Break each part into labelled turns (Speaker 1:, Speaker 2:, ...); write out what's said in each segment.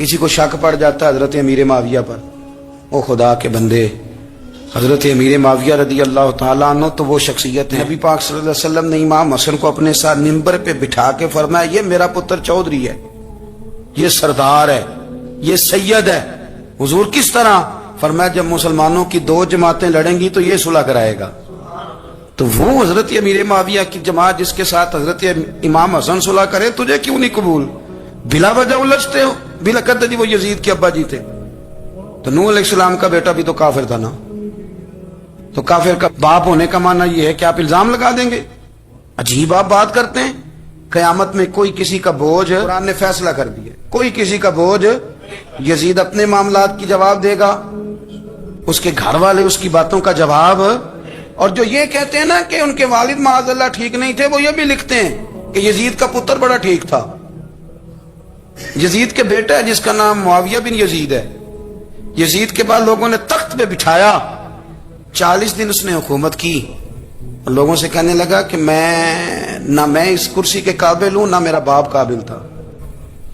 Speaker 1: کسی کو شک پڑ جاتا ہے حضرت امیر معاویہ پر، او خدا کے بندے، حضرت امیر معاویہ رضی اللہ تعالیٰ عنہ تو وہ شخصیت ہے، نبی پاک صلی اللہ علیہ وسلم نے امام حسن کو اپنے ساتھ منبر پہ بٹھا کے فرمایا یہ میرا پتر چودھری ہے، یہ سردار ہے، یہ سید ہے۔ حضور کس طرح؟ فرمایا جب مسلمانوں کی دو جماعتیں لڑیں گی تو یہ صلح کرائے گا۔ تو وہ حضرت امیر معاویہ کی جماعت جس کے ساتھ حضرت امام حسن صلح کرے، تجھے کیوں نہیں قبول؟ بلا وجہ الجھتے ہو، بلا کہتے جی وہ یزید کے ابا جی تھے، تو نوح علیہ السلام کا بیٹا بھی تو کافر تھا نا، تو کافر کا باپ ہونے کا معنی یہ ہے کہ آپ الزام لگا دیں گے؟ عجیب آپ بات کرتے ہیں۔ قیامت میں کوئی کسی کا بوجھ، قرآن نے فیصلہ کر دیا، کوئی کسی کا بوجھ، یزید اپنے معاملات کی جواب دے گا، اس کے گھر والے اس کی باتوں کا جواب، اور جو یہ کہتے ہیں نا کہ ان کے والد معاذ اللہ ٹھیک نہیں تھے، وہ یہ بھی لکھتے ہیں کہ یزید کا پتر بڑا ٹھیک تھا۔ یزید کے بیٹا ہے جس کا نام معاویہ بن یزید ہے، یزید کے بعد لوگوں نے تخت پہ بٹھایا، 40 دن اس نے حکومت کی، اور لوگوں سے کہنے لگا کہ نہ میں اس کرسی کے قابل ہوں، نہ میرا باپ قابل تھا۔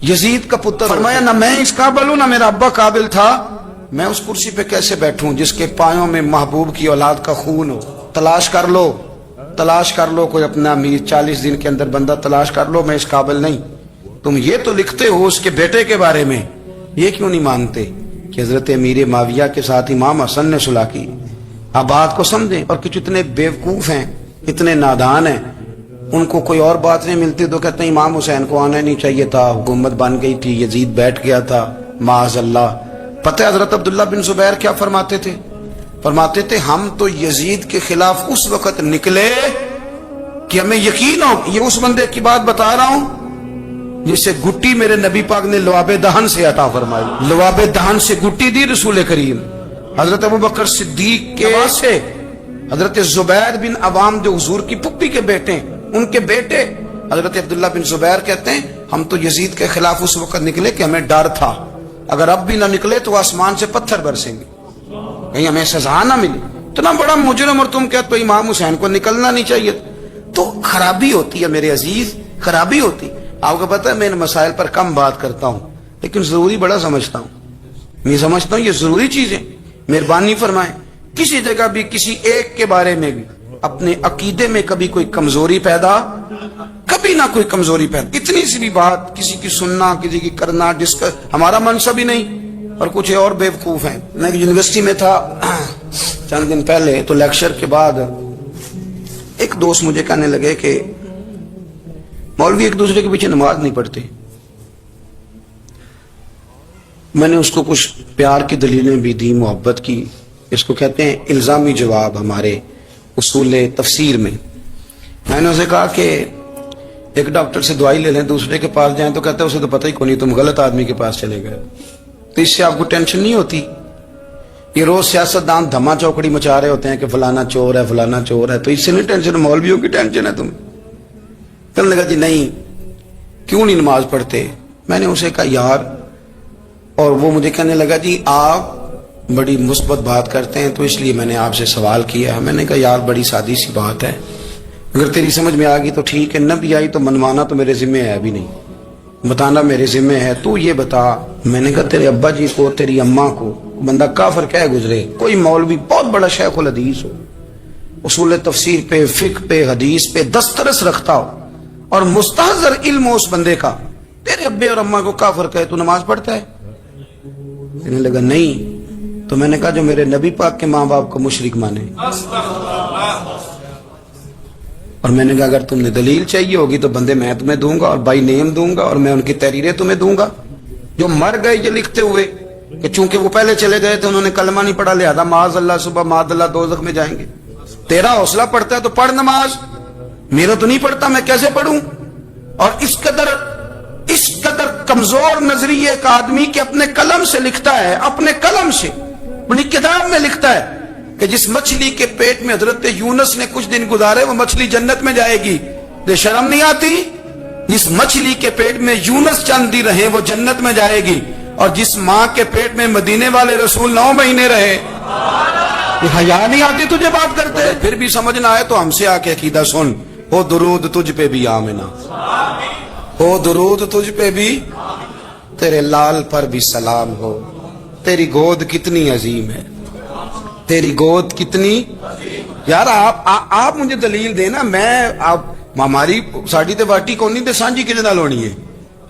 Speaker 1: یزید کا پتر فرمایا نہ میں اس قابل ہوں، نہ میرا ابا قابل تھا، میں اس کرسی پہ کیسے بیٹھوں جس کے پایوں میں محبوب کی اولاد کا خون ہو؟ تلاش کر لو کوئی اپنا امیر، 40 دن کے اندر بندہ تلاش کر لو، میں اس قابل نہیں۔ تم یہ تو لکھتے ہو اس کے بیٹے کے بارے میں، یہ کیوں نہیں مانتے کہ حضرت امیر معاویہ کے ساتھ امام حسن نے صلح کی؟ آپ بات کو سمجھیں۔ اور کچھ اتنے بیوقوف ہیں، اتنے نادان ہیں، ان کو کوئی اور بات نہیں ملتی تو کہتے ہیں امام حسین کو آنا نہیں چاہیے تھا، حکومت بن گئی تھی، یزید بیٹھ گیا تھا، معاذ اللہ۔ پتہ ہے حضرت عبداللہ بن زبیر کیا فرماتے تھے؟ فرماتے تھے ہم تو یزید کے خلاف اس وقت نکلے کہ ہمیں یقین ہو، یہ اس بندے کی بات بتا رہا ہوں جسے گٹی میرے نبی پاک نے لواب دہن سے عطا فرمائی، لواب دہن سے گٹی دی رسول کریم۔ حضرت ابوبکر صدیق کے سے حضرت زبیر بن عوام جو حضور کی پھپھی کے بیٹے ہیں، ان کے بیٹے حضرت عبداللہ بن زبیر کہتے ہیں ہم تو یزید کے خلاف اس وقت نکلے کہ ہمیں ڈر تھا اگر اب بھی نہ نکلے تو آسمان سے پتھر برسیں گے، کہیں ہمیں سزا نہ ملی۔ اتنا بڑا مجرم اور تم کہتے ہو امام حسین کو نکلنا نہیں چاہیے۔ تو خرابی ہوتی ہے میرے عزیز، خرابی ہوتی۔ آپ کو پتہ ہے میں ان مسائل پر کم بات کرتا ہوں لیکن ضروری بڑا سمجھتا ہوں، میں سمجھتا ہوں یہ ضروری چیزیں۔ مہربانی فرمائیں کسی جگہ بھی کسی ایک کے بارے میں بھی اپنے عقیدے میں کبھی کوئی کمزوری پیدا، کبھی نہ کوئی کمزوری پیدا، اتنی سی بھی بات کسی کی سننا، کسی کی کرنا، ڈسکس، ہمارا منصب ہی نہیں۔ اور کچھ اور بیوقوف ہیں۔ میں یونیورسٹی میں تھا چند دن پہلے، تو لیکچر کے بعد ایک دوست مجھے کہنے لگے کہ مولوی ایک دوسرے کے پیچھے نماز نہیں پڑھتے۔ میں نے اس کو کچھ پیار کی دلیلیں بھی دی، محبت کی، اس کو کہتے ہیں الزامی جواب ہمارے اصول تفسیر میں۔ میں نے اسے کہا کہ ایک ڈاکٹر سے دوائی لے لیں، دوسرے کے پاس جائیں تو کہتے ہیں اسے تو پتہ ہی کوئی نہیں، تم غلط آدمی کے پاس چلے گئے۔ تو اس سے آپ کو ٹینشن نہیں ہوتی؟ یہ روز سیاستدان دھما چوکڑی مچا رہے ہوتے ہیں کہ فلانا چور ہے، فلانا چور ہے، تو اس سے نہیں ٹینشن، مولویوں کی ٹینشن ہے تمہیں۔ کہنے لگا جی نہیں، کیوں نہیں نماز پڑھتے؟ میں نے اسے کہا یار، اور وہ مجھے کہنے لگا جی آپ بڑی مثبت بات کرتے ہیں تو اس لیے میں نے آپ سے سوال کیا ہے۔ میں نے کہا یار بڑی سادی سی بات ہے، اگر تیری سمجھ میں آ گئی تو ٹھیک ہے، نہ بھی آئی تو منوانا تو میرے ذمہ ہے بھی نہیں، بتانا میرے ذمہ ہے۔ تو یہ بتا، میں نے کہا تیرے ابا جی کو، تیری اماں کو بندہ کافر کہہ گزرے، کوئی مولوی بہت بڑا شیخ الحدیث ہو، اصول تفسیر پہ، فقہ پہ، حدیث پہ دسترس رکھتا ہو، اور مستحضر علم ہو اس بندے کا، تیرے ابے اور اماں کو کافر کہے تو نماز پڑھتا ہے؟ کہنے لگا نہیں۔ تو میں نے کہا جو میرے نبی پاک کے ماں باپ کو مشرک مانے، اور میں نے کہا اگر تم نے دلیل چاہیے ہوگی تو بندے میں تمہیں دوں گا اور بائی نیم دوں گا، اور میں ان کی تحریریں تمہیں دوں گا جو مر گئے یہ لکھتے ہوئے کہ چونکہ وہ پہلے چلے گئے تھے انہوں نے کلمہ نہیں پڑھا لہذا معاذ اللہ صبح معاذ اللہ دوزخ میں جائیں گے۔ تیرا حوصلہ پڑھتا ہے تو پڑھ نماز، میرا تو نہیں پڑھتا، میں کیسے پڑھوں؟ اور اس قدر کمزور نظریے کا آدمی کہ اپنے قلم سے لکھتا ہے، اپنے قلم سے اپنی کتاب میں لکھتا ہے کہ جس مچھلی کے پیٹ میں حضرت یونس نے کچھ دن گزارے وہ مچھلی جنت میں جائے گی۔ یہ شرم نہیں آتی؟ جس مچھلی کے پیٹ میں یونس چند دن رہے وہ جنت میں جائے گی، اور جس ماں کے پیٹ میں مدینے والے رسول 9 مہینے رہے، یہ حیا نہیں آتی تجھے بات کرتے؟ پھر بھی سمجھ نہ آئے تو ہم سے آ کے عقیدہ سن، ہو درود تجھ پہ بھی آمنہ، ہو درود تجھ پہ بھی۔ تیرے لال پر بھی سلام ہو، تیری گود کتنی عظیم ہے، تیری گود کتنی. یار آپ مجھے دلیل دینا. میں آپ ہماری ساڑی تے باٹی کونی تے سانجی کدے نال ہونی ہے؟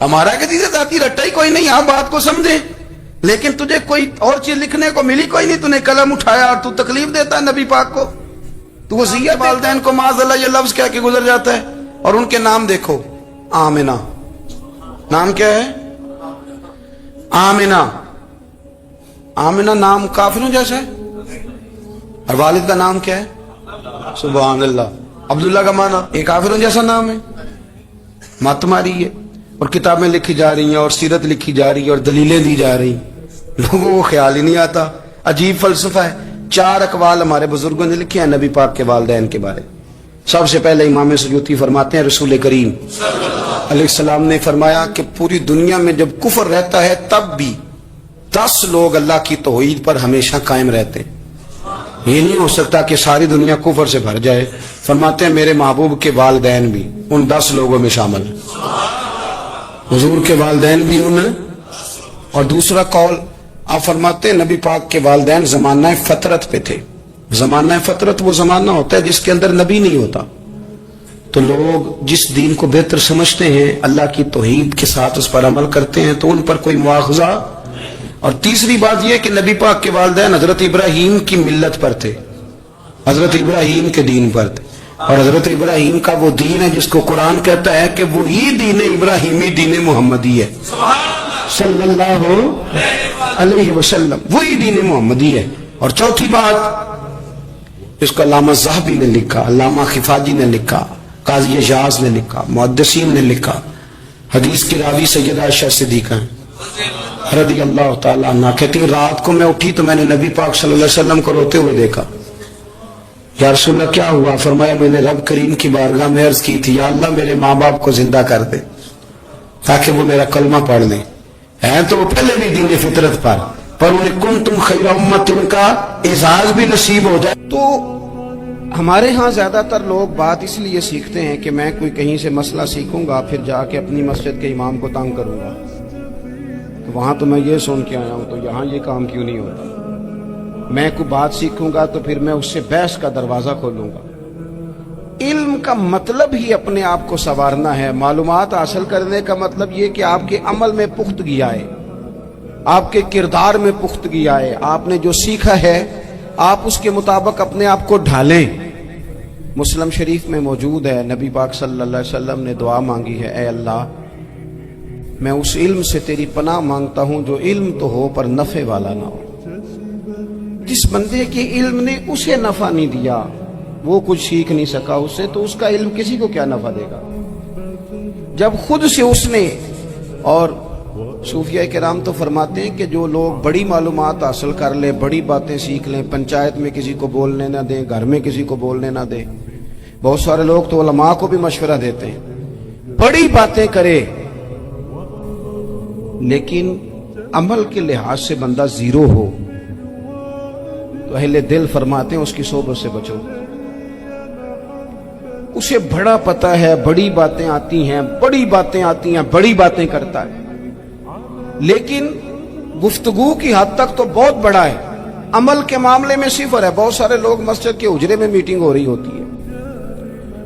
Speaker 1: ہمارا کدی تے ذاتی رٹا ہی کوئی نہیں. آپ بات کو سمجھے، لیکن تجھے کوئی اور چیز لکھنے کو ملی کوئی نہیں. تو نے قلم اٹھایا اور تو تکلیف دیتا ہے نبی پاک کو. تو وصیت والدین کو معاذ اللہ یہ لفظ کہہ کے گزر جاتا ہے. اور ان کے نام دیکھو، آمنہ نام کیا ہے؟ آمنہ. آمنہ نام کافروں جیسا ہے. اور والد کا نام کیا ہے؟ سبحان اللہ. عبداللہ کا معنی یہ کافروں جیسا نام ہے. مت ماری ہے. اور کتابیں لکھی جا رہی ہیں اور سیرت لکھی جا رہی ہے اور دلیلیں دی جا رہی ہیں، لوگوں کو خیال ہی نہیں آتا. عجیب فلسفہ ہے. 4 اقوال ہمارے بزرگوں نے لکھے ہیں نبی پاک کے والدین کے بارے. سب سے پہلے امام سیوطی فرماتے ہیں رسول کریم علیہ السلام نے فرمایا کہ پوری دنیا میں جب کفر رہتا ہے تب بھی 10 لوگ اللہ کی توحید پر ہمیشہ قائم رہتے ہیں. یہ نہیں ہو سکتا کہ ساری دنیا کفر سے بھر جائے. فرماتے ہیں میرے محبوب کے والدین بھی ان 10 لوگوں میں شامل ہیں. حضور کے والدین بھی ان. اور دوسرا قول آپ فرماتے ہیں نبی پاک کے والدین زمانہ فطرت پہ تھے. زمانہ فطرت وہ زمانہ ہوتا ہے جس کے اندر نبی نہیں ہوتا. تو لوگ جس دین کو بہتر سمجھتے ہیں اللہ کی توحید کے ساتھ اس پر عمل کرتے ہیں تو ان پر کوئی مواخذہ. اور تیسری بات یہ کہ نبی پاک کے والدین حضرت ابراہیم کی ملت پر تھے، حضرت ابراہیم کے دین پر تھے. اور حضرت ابراہیم کا وہ دین ہے جس کو قرآن کہتا ہے کہ وہی دین ابراہیمی دین محمدی ہے صلی اللہ علیہ وسلم. وہی دین محمدی ہے. اور چوتھی بات اس کو علامہ ذہبی نے لکھا، علامہ خفاجی نے لکھا، قاضی اعجاز نے لکھا، محدثین نے لکھا. حدیث کی راوی سیدہ عائشہ صدیقہ رضی اللہ تعالیٰ عنہ کہتی رات کو میں اٹھی تو میں نے نبی پاک صلی اللہ علیہ وسلم کو روتے ہوئے دیکھا. یا رسول اللہ کیا ہوا؟ فرمایا میں نے رب کریم کی بارگاہ میں عرض کی تھی یا اللہ میرے ماں باپ کو زندہ کر دے تاکہ وہ میرا کلمہ پڑھ لیں. ہیں تو وہ پہلے بھی دین فطرت پر انہیں کنتم خیر امت ان کا اعزاز بھی نصیب ہو جائے. تو ہمارے ہاں زیادہ تر لوگ بات اس لیے سیکھتے ہیں کہ میں کوئی کہیں سے مسئلہ سیکھوں گا پھر جا کے اپنی مسجد کے امام کو تنگ کروں گا، تو وہاں تو میں یہ سن کے آیا ہوں تو یہاں یہ کام کیوں نہیں ہوتا. میں کوئی بات سیکھوں گا تو پھر میں اس سے بحث کا دروازہ کھولوں گا. علم کا مطلب ہی اپنے آپ کو سنوارنا ہے. معلومات حاصل کرنے کا مطلب یہ کہ آپ کے عمل میں پختگی آئے، آپ کے کردار میں پختگی آئے. آپ نے جو سیکھا ہے آپ اس کے مطابق اپنے آپ کو ڈھالیں. مسلم شریف میں موجود ہے نبی پاک صلی اللہ علیہ وسلم نے دعا مانگی ہے اے اللہ میں اس علم سے تیری پناہ مانگتا ہوں جو علم تو ہو پر نفع والا نہ ہو. جس بندے کے علم نے اسے نفع نہیں دیا، وہ کچھ سیکھ نہیں سکا اس سے، تو اس کا علم کسی کو کیا نفع دے گا جب خود سے اس نے. اور صوفیہ کرام تو فرماتے ہیں کہ جو لوگ بڑی معلومات حاصل کر لیں، بڑی باتیں سیکھ لیں، پنچایت میں کسی کو بولنے نہ دیں، گھر میں کسی کو بولنے نہ دیں. بہت سارے لوگ تو علماء کو بھی مشورہ دیتے ہیں بڑی باتیں کرے، لیکن عمل کے لحاظ سے بندہ زیرو ہو تو اہل دل فرماتے ہیں اس کی صحبت سے بچو. اسے بڑا پتہ ہے، بڑی باتیں آتی ہیں، بڑی باتیں آتی ہیں، بڑی باتیں کرتا ہے، لیکن گفتگو کی حد تک تو بہت بڑا ہے، عمل کے معاملے میں صفر ہے. بہت سارے لوگ مسجد کے حجرے میں میٹنگ ہو رہی ہوتی ہے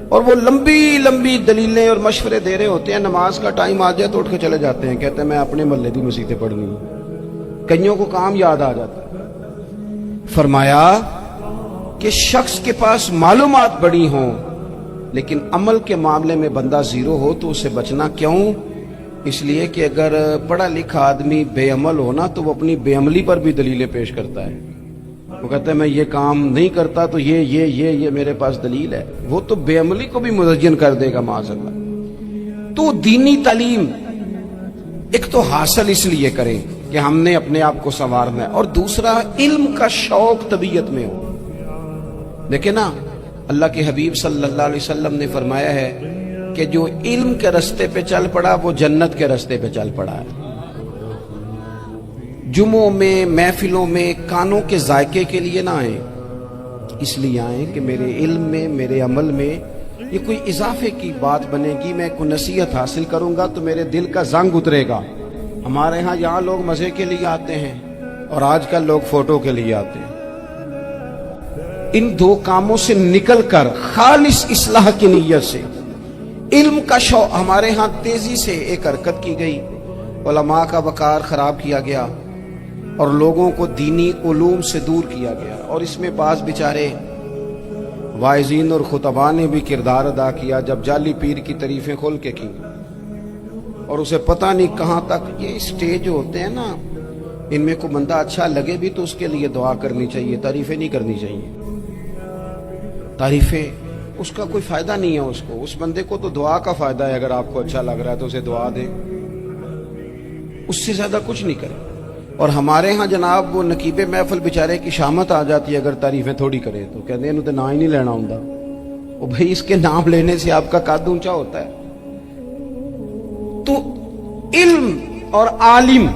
Speaker 1: اور وہ لمبی لمبی دلیلیں اور مشورے دے رہے ہوتے ہیں. نماز کا ٹائم آ جائے تو اٹھ کے چلے جاتے ہیں، کہتے ہیں میں اپنے محلے کی مسجدیں پڑھنی ہوں. کئیوں کو کام یاد آ جاتا ہے. فرمایا کہ شخص کے پاس معلومات بڑی ہوں لیکن عمل کے معاملے میں بندہ زیرو ہو تو اسے بچنا کیوں؟ اس لیے کہ اگر پڑھا لکھا آدمی بے عمل ہونا تو وہ اپنی بے عملی پر بھی دلیلیں پیش کرتا ہے. وہ کہتا ہے میں یہ کام نہیں کرتا تو یہ میرے پاس دلیل ہے. وہ تو بے عملی کو بھی مزین کر دے گا معاذ اللہ. تو دینی تعلیم ایک تو حاصل اس لیے کریں کہ ہم نے اپنے آپ کو سنوارنا ہے، اور دوسرا علم کا شوق طبیعت میں ہو. دیکھیں نا اللہ کے حبیب صلی اللہ علیہ وسلم نے فرمایا ہے کہ جو علم کے رستے پہ چل پڑا وہ جنت کے رستے پہ چل پڑا ہے. جمعوں میں محفلوں میں کانوں کے ذائقے کے لیے نہ آئیں، اس لیے آئیں کہ میرے علم میں میرے عمل میں یہ کوئی اضافے کی بات بنے گی. میں کوئی نصیحت حاصل کروں گا تو میرے دل کا زنگ اترے گا. ہمارے ہاں یہاں لوگ مزے کے لیے آتے ہیں اور آج کل لوگ فوٹو کے لیے آتے ہیں. ان دو کاموں سے نکل کر خالص اصلاح کی نیت سے علم کا شوق ہمارے ہاں تیزی سے ایک حرکت کی گئی. علماء کا وقار خراب کیا گیا اور لوگوں کو دینی علوم سے دور کیا گیا. اور اس میں بعض بیچارے واعظین اور خطباء نے بھی کردار ادا کیا جب جعلی پیر کی تعریفیں کھول کے کی اور اسے پتہ نہیں کہاں تک. یہ اسٹیج ہوتے ہیں نا، ان میں کوئی بندہ اچھا لگے بھی تو اس کے لیے دعا کرنی چاہیے، تعریفیں نہیں کرنی چاہیے. تعریفیں اس کا کوئی فائدہ نہیں ہے. اس بندے کو تو دعا کا فائدہ ہے. اگر آپ کو اچھا لگ رہا ہے تو اسے دعا دیں، اس سے زیادہ کچھ نہیں کریں. اور ہمارے ہاں جناب وہ نقیب محفل بیچارے کی شامت آ جاتی ہے اگر تعریفیں تھوڑی کرے تو کہتے ہیں انہوں تو نام ہی نہیں لینا ہوں. وہ بھائی اس کے نام لینے سے آپ کا قد اونچا ہوتا ہے. تو علم اور عالم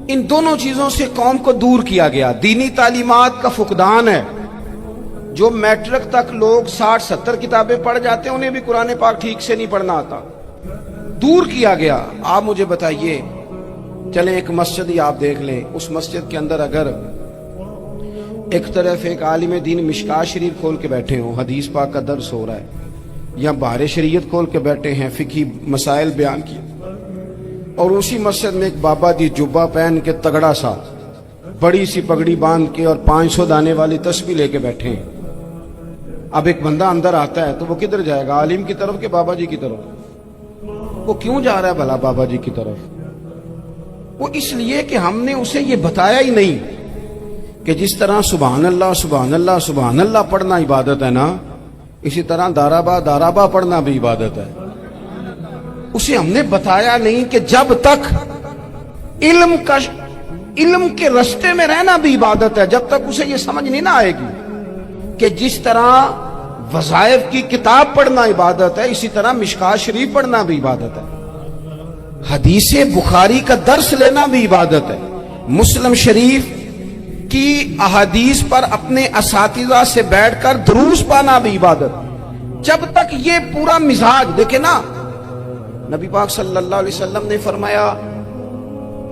Speaker 1: ان دونوں چیزوں سے قوم کو دور کیا گیا. دینی تعلیمات کا فقدان ہے. جو میٹرک تک لوگ 60-70 کتابیں پڑھ جاتے ہیں انہیں بھی قرآن پاک ٹھیک سے نہیں پڑھنا آتا. دور کیا گیا. آپ مجھے بتائیے، چلیں ایک مسجد ہی آپ دیکھ لیں، اس مسجد کے اندر اگر ایک طرف ایک عالم دین مشکات شریف کھول کے بیٹھے ہوں، حدیث پاک کا درس ہو رہا ہے، یا بہار شریعت کھول کے بیٹھے ہیں، فقہی مسائل بیان کیے، اور اسی مسجد میں ایک بابا جی جبہ پہن کے تگڑا سا بڑی سی پگڑی باندھ کے اور 500 دانے والی تسبیح لے کے بیٹھے ہیں. اب ایک بندہ اندر آتا ہے تو وہ کدھر جائے گا؟ عالم کی طرف کہ بابا جی کی طرف؟ وہ کیوں جا رہا ہے بھلا بابا جی کی طرف؟ وہ اس لیے کہ ہم نے اسے یہ بتایا ہی نہیں کہ جس طرح سبحان اللہ سبحان اللہ سبحان اللہ پڑھنا عبادت ہے نا، اسی طرح دارابا پڑھنا بھی عبادت ہے. اسے ہم نے بتایا نہیں کہ جب تک علم کے رستے میں رہنا بھی عبادت ہے. جب تک اسے یہ سمجھ نہیں نہ آئے گی کہ جس طرح وظائف کی کتاب پڑھنا عبادت ہے اسی طرح مشکات شریف پڑھنا بھی عبادت ہے، حدیث بخاری کا درس لینا بھی عبادت ہے، مسلم شریف کی احادیث پر اپنے اساتذہ سے بیٹھ کر دروس پانا بھی عبادت. جب تک یہ پورا مزاج دیکھیں نا، نبی پاک صلی اللہ علیہ وسلم نے فرمایا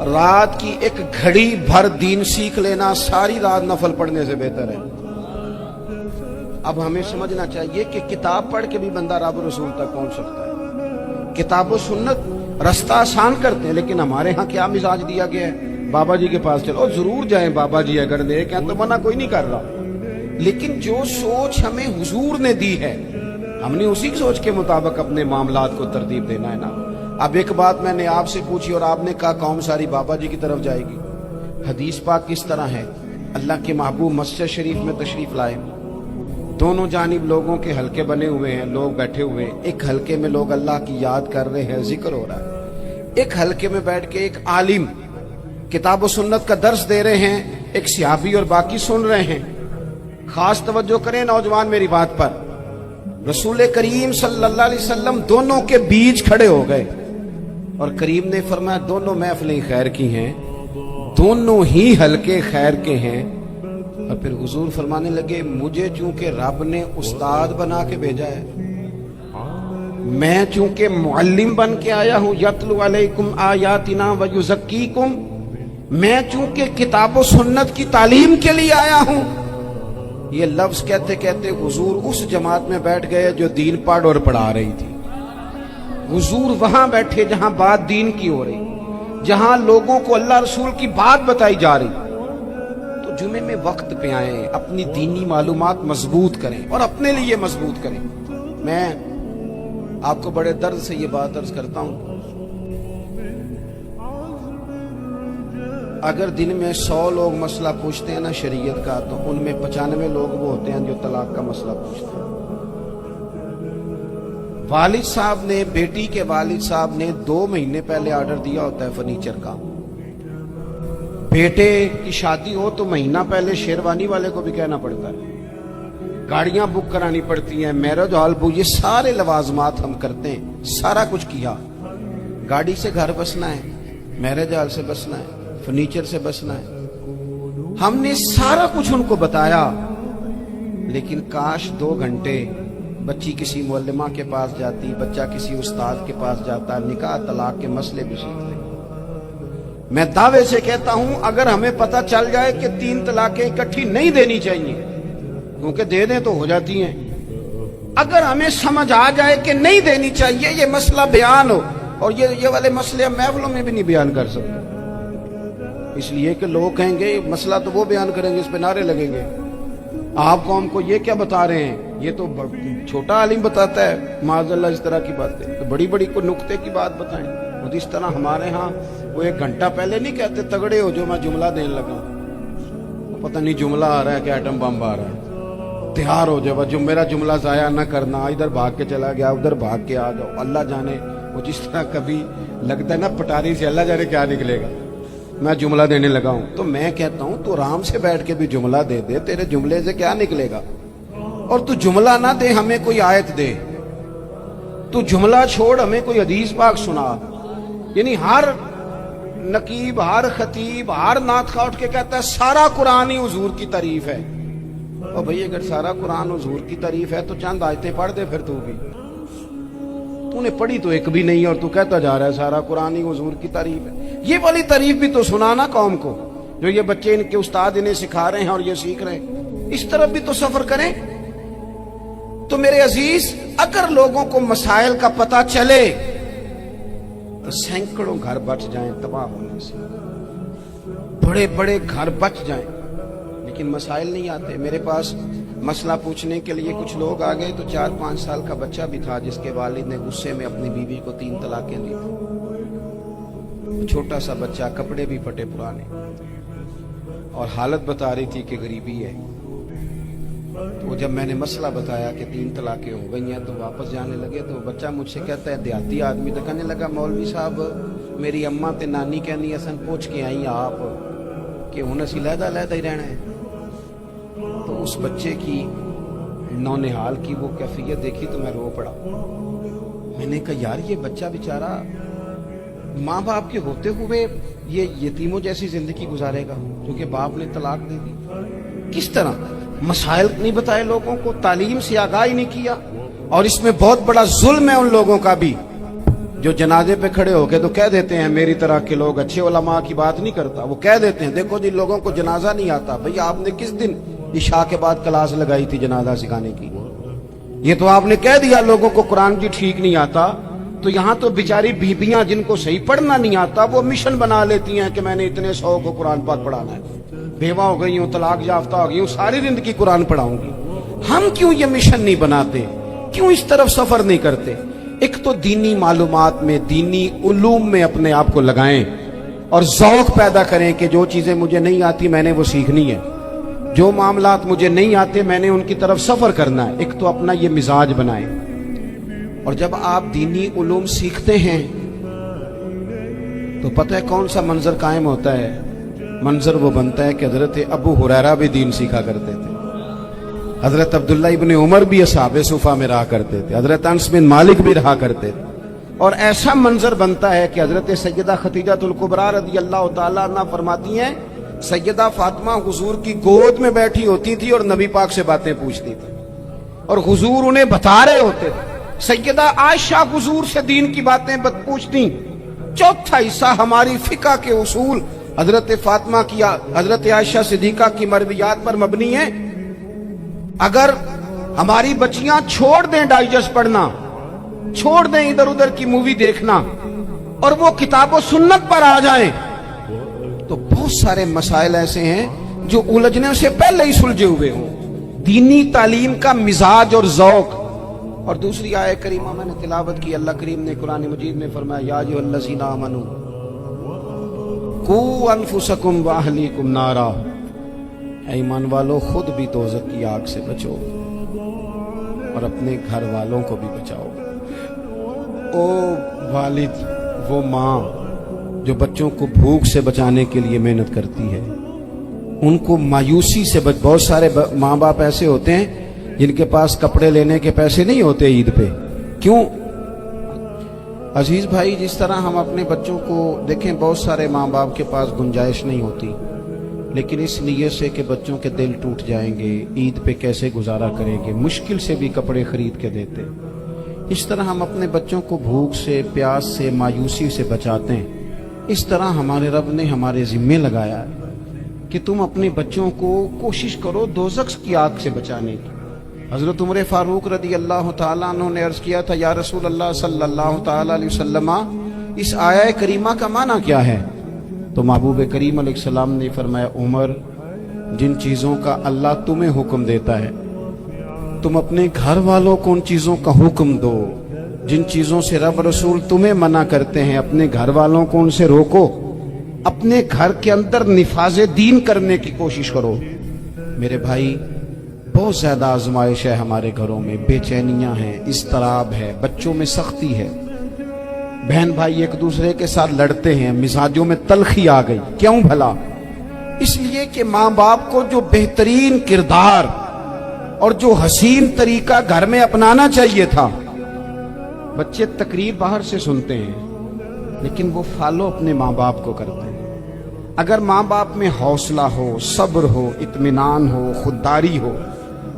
Speaker 1: رات کی ایک گھڑی بھر دین سیکھ لینا ساری رات نفل پڑھنے سے بہتر ہے. اب ہمیں سمجھنا چاہیے کہ کتاب پڑھ کے بھی بندہ رب رسول تک پہنچ سکتا ہے. کتاب و سنت رستہ آسان کرتے ہیں، لیکن ہمارے ہاں کیا مزاج دیا گیا ہے؟ بابا جی کے پاس چلو، ضرور جائیں بابا جی اگر نیک ہیں تو منع کوئی نہیں کر رہا، لیکن جو سوچ ہمیں حضور نے دی ہے ہم نے اسی سوچ کے مطابق اپنے معاملات کو ترتیب دینا ہے نا. اب ایک بات میں نے آپ سے پوچھی اور آپ نے کہا قوم ساری بابا جی کی طرف جائے گی. حدیث پاک کس طرح ہے؟ اللہ کے محبوب مسجد شریف میں تشریف لائے، دونوں جانب لوگوں کے حلقے بنے ہوئے ہیں، لوگ بیٹھے ہوئے ہیں. ایک حلقے میں لوگ اللہ کی یاد کر رہے ہیں، ذکر ہو رہا ہے. ایک حلقے میں بیٹھ کے ایک عالم کتاب و سنت کا درس دے رہے ہیں، ایک صحابی اور باقی سن رہے ہیں. خاص توجہ کریں نوجوان میری بات پر. رسول کریم صلی اللہ علیہ وسلم دونوں کے بیچ کھڑے ہو گئے اور کریم نے فرمایا دونوں محفلیں خیر کی ہیں، دونوں ہی حلقے خیر کے ہیں. اور پھر حضور فرمانے لگے مجھے چونکہ رب نے استاد بنا کے بھیجا ہے، میں چونکہ معلم بن کے آیا ہوں، یتلو علیکم آیاتنا ویزکیکم، میں چونکہ کتاب و سنت کی تعلیم کے لیے آیا ہوں. یہ لفظ کہتے کہتے حضور اس جماعت میں بیٹھ گئے جو دین پڑھ اور پڑھا رہی تھی. حضور وہاں بیٹھے جہاں بات دین کی ہو رہی، جہاں لوگوں کو اللہ رسول کی بات بتائی جا رہی. تو جمعے میں وقت پہ آئیں، اپنی دینی معلومات مضبوط کریں اور اپنے لیے مضبوط کریں. میں آپ کو بڑے درد سے یہ بات عرض کرتا ہوں، اگر دن میں 100 لوگ مسئلہ پوچھتے ہیں نا شریعت کا، تو ان میں 95 لوگ وہ ہوتے ہیں جو طلاق کا مسئلہ پوچھتے ہیں. والد صاحب نے، بیٹی کے والد صاحب نے 2 مہینے پہلے آرڈر دیا ہوتا ہے فرنیچر کا. بیٹے کی شادی ہو تو مہینہ پہلے شیروانی والے کو بھی کہنا پڑتا ہے، گاڑیاں بک کرانی پڑتی ہیں، میرج ہال بک، یہ سارے لوازمات ہم کرتے ہیں. سارا کچھ کیا، گاڑی سے گھر بسنا ہے، میرج ہال سے بسنا ہے، فرنیچر سے بسنا ہے. ہم نے سارا کچھ ان کو بتایا، لیکن کاش 2 گھنٹے بچی کسی معلمہ کے پاس جاتی، بچہ کسی استاد کے پاس جاتا، نکاح طلاق کے مسئلے بھی سیکھ لیں. میں دعوے سے کہتا ہوں اگر ہمیں پتہ چل جائے کہ 3 طلاقیں اکٹھی نہیں دینی چاہیے، کیونکہ دے دیں تو ہو جاتی ہیں، اگر ہمیں سمجھ آ جائے کہ نہیں دینی چاہیے، یہ مسئلہ بیان ہو، اور یہ والے مسئلے ہم محفلوں میں بھی نہیں بیان کر سکتے، اس لیے کہ لوگ کہیں گے مسئلہ تو وہ بیان کریں گے، اس پہ نعرے لگیں گے، آپ قوم کو یہ کیا بتا رہے ہیں، یہ تو چھوٹا عالم بتاتا ہے معاذ اللہ اس طرح کی باتیں، تو بڑی بڑی کوئی نقطے کی بات بتائیں۔ اور اس طرح ہمارے ہاں وہ 1 گھنٹہ پہلے نہیں کہتے تگڑے ہو جو میں جملہ دینے لگا، پتہ نہیں جملہ آ رہا ہے کہ ایٹم بم آ رہا ہے، تیار ہو جاؤ، جو میرا جملہ ضائع نہ کرنا، ادھر بھاگ کے چلا گیا ادھر بھاگ کے آ جاؤ، اللہ جانے وہ جس طرح کبھی لگتا ہے نا پٹاری سے، اللہ جانے کیا نکلے گا، میں جملہ دینے لگا ہوں، تو میں کہتا ہوں تو آرام سے بیٹھ کے بھی جملہ دے دے، تیرے جملے سے کیا نکلے گا، اور تو جملہ نہ دے ہمیں کوئی آیت دے، تو جملہ چھوڑ ہمیں کوئی حدیث پاک سنا، یعنی ہر نقیب، ہر خطیب، ہر نعت خواہ اٹھ کے کہتا ہے سارا قرآن ہی حضور کی تعریف ہے، اور بھئی اگر سارا قرآن حضور کی تعریف ہے تو چند آیتیں پڑھ دے پھر تو بھی، تو نے پڑھی تو ایک بھی نہیں اور تو کہتا جا رہا ہے سارا قرآن ہی حضور کی تعریف ہے، یہ والی تعریف بھی تو سنانا قوم کو، جو یہ بچے ان کے استاد انہیں سکھا رہے ہیں اور یہ سیکھ رہے ہیں، اس طرف بھی تو سفر کریں۔ تو میرے عزیز اگر لوگوں کو مسائل کا پتہ چلے تو سینکڑوں گھر بچ جائیں تباہ ہونے سے، بڑے بڑے گھر بچ جائیں، لیکن مسائل نہیں آتے۔ میرے پاس مسئلہ پوچھنے کے لیے کچھ لوگ آ گئے تو 4-5 سال کا بچہ بھی تھا جس کے والد نے غصے میں اپنی بیوی کو 3 طلاقیں دی تھی، چھوٹا سا بچہ، کپڑے بھی پھٹے پرانے، اور حالت بتا رہی تھی کہ غریبی ہے۔ تو جب میں نے مسئلہ بتایا کہ 3 طلاقیں ہو گئی ہیں تو واپس جانے لگے، تو بچہ مجھ سے کہتا ہے دیہاتی آدمی، تو کہنے لگا مولوی صاحب میری اماں تے نانی کہنی اسن پوچھ کے آئی آپ کہ ہن اسی لہدا لہدا ہی رہنا ہے۔ تو اس بچے کی نونہال کی وہ کیفیت دیکھی تو میں رو پڑا، میں نے کہا یار یہ بچہ بیچارہ ماں باپ کے ہوتے ہوئے یہ یتیموں جیسی زندگی گزارے گا کیونکہ باپ نے طلاق دے دی، کس طرح؟ مسائل نہیں بتائے لوگوں کو، تعلیم سے آگاہی نہیں کیا، اور اس میں بہت بڑا ظلم ہے ان لوگوں کا بھی جو جنازے پہ کھڑے ہو کے تو کہہ دیتے ہیں میری طرح کے لوگ، اچھے علماء کی بات نہیں کرتا، وہ کہہ دیتے ہیں دیکھو جن لوگوں کو جنازہ نہیں آتا، بھئی آپ نے کس دن عشاء کے بعد کلاس لگائی تھی جنازہ سکھانے کی، یہ تو آپ نے کہہ دیا لوگوں کو قرآن کی ٹھیک نہیں آتا، تو یہاں تو بیچاری بیبیاں جن کو صحیح پڑھنا نہیں آتا وہ مشن بنا لیتی ہیں کہ میں نے اتنے 100 کو قرآن پاک پڑھانا ہے، بیوہ ہو گئی ہوں، طلاق یافتہ ہو گئی ہوں، ساری زندگی قرآن پڑھاؤں گی۔ ہم کیوں یہ مشن نہیں بناتے، کیوں اس طرف سفر نہیں کرتے؟ ایک تو دینی معلومات میں، دینی علوم میں اپنے آپ کو لگائیں اور ذوق پیدا کریں کہ جو چیزیں مجھے نہیں آتی میں نے وہ سیکھنی ہے، جو معاملات مجھے نہیں آتے میں نے ان کی طرف سفر کرنا ہے۔ ایک تو اپنا یہ مزاج بنائیں، اور جب آپ دینی علوم سیکھتے ہیں تو پتہ ہے کون سا منظر قائم ہوتا ہے؟ منظر وہ بنتا ہے کہ حضرت ابو ہریرہ بھی دین سیکھا کرتے تھے، حضرت عبداللہ ابن عمر بھی اصحاب صفہ میں رہا کرتے تھے، حضرت انس بن مالک بھی رہا کرتے تھے، اور ایسا منظر بنتا ہے کہ حضرت سیدہ خدیجہ الکبریٰ رضی اللہ تعالیٰ عنہ فرماتی ہیں سیدہ فاطمہ حضور کی گود میں بیٹھی ہوتی تھی اور نبی پاک سے باتیں پوچھتی تھی اور حضور انہیں بتا رہے ہوتے تھے، سیدہ عائشہ حضور سے دین کی باتیں پوچھتی۔ چوتھا حصہ ہماری فقہ کے اصول حضرت فاطمہ کی، حضرت عائشہ صدیقہ کی مرویات پر مبنی ہے۔ اگر ہماری بچیاں چھوڑ دیں ڈائجسٹ پڑھنا، چھوڑ دیں ادھر ادھر کی مووی دیکھنا اور وہ کتاب و سنت پر آ جائیں تو بہت سارے مسائل ایسے ہیں جو الجھنے سے پہلے ہی سلجھے ہوئے ہوں۔ دینی تعلیم کا مزاج اور ذوق۔ اور دوسری آیت کریمہ میں نے تلاوت کی، اللہ کریم نے قرآن مجید میں فرمایا یا ایھا الذین آمنوا قوا انفسکم واہلیکم نارا، اے ایمان والو خود بھی دوزخ کی آگ سے بچو اور اپنے گھر والوں کو بھی بچاؤ۔ او والد، وہ ماں جو بچوں کو بھوک سے بچانے کے لیے محنت کرتی ہے، ان کو مایوسی سے بہت سارے ماں باپ ایسے ہوتے ہیں جن کے پاس کپڑے لینے کے پیسے نہیں ہوتے عید پہ۔ کیوں؟ عزیز بھائی، جس طرح ہم اپنے بچوں کو دیکھیں، بہت سارے ماں باپ کے پاس گنجائش نہیں ہوتی، لیکن اس نیت سے کہ بچوں کے دل ٹوٹ جائیں گے، عید پہ کیسے گزارا کریں گے، مشکل سے بھی کپڑے خرید کے دیتے۔ اس طرح ہم اپنے بچوں کو بھوک سے، پیاس سے، مایوسی سے بچاتے ہیں۔ اس طرح ہمارے رب نے ہمارے ذمے لگایا ہے کہ تم اپنے بچوں کو کوشش کرو دوزخ کی آگ سے بچانے کی۔ حضرت عمر فاروق رضی اللہ تعالیٰ عنہ نے عرض کیا تھا، یا رسول اللہ صلی اللہ تعالیٰ علیہ وسلم، اس آیہ کریمہ کا معنی کیا ہے؟ تو محبوب کریم علیہ السلام نے فرمایا، عمر، جن چیزوں کا اللہ تمہیں حکم دیتا ہے تم اپنے گھر والوں کو ان چیزوں کا حکم دو، جن چیزوں سے رب رسول تمہیں منع کرتے ہیں اپنے گھر والوں کو ان سے روکو، اپنے گھر کے اندر نفاذ دین کرنے کی کوشش کرو۔ میرے بھائی، بہت زیادہ آزمائش ہے ہمارے گھروں میں، بے چینیاں ہیں، اضطراب ہے، بچوں میں سختی ہے، بہن بھائی ایک دوسرے کے ساتھ لڑتے ہیں، مزاجوں میں تلخی آ گئی۔ کیوں بھلا؟ اس لیے کہ ماں باپ کو جو بہترین کردار اور جو حسین طریقہ گھر میں اپنانا چاہیے تھا، بچے تقریر باہر سے سنتے ہیں لیکن وہ فالو اپنے ماں باپ کو کرتے ہیں۔ اگر ماں باپ میں حوصلہ ہو، صبر ہو، اطمینان ہو، خودداری ہو،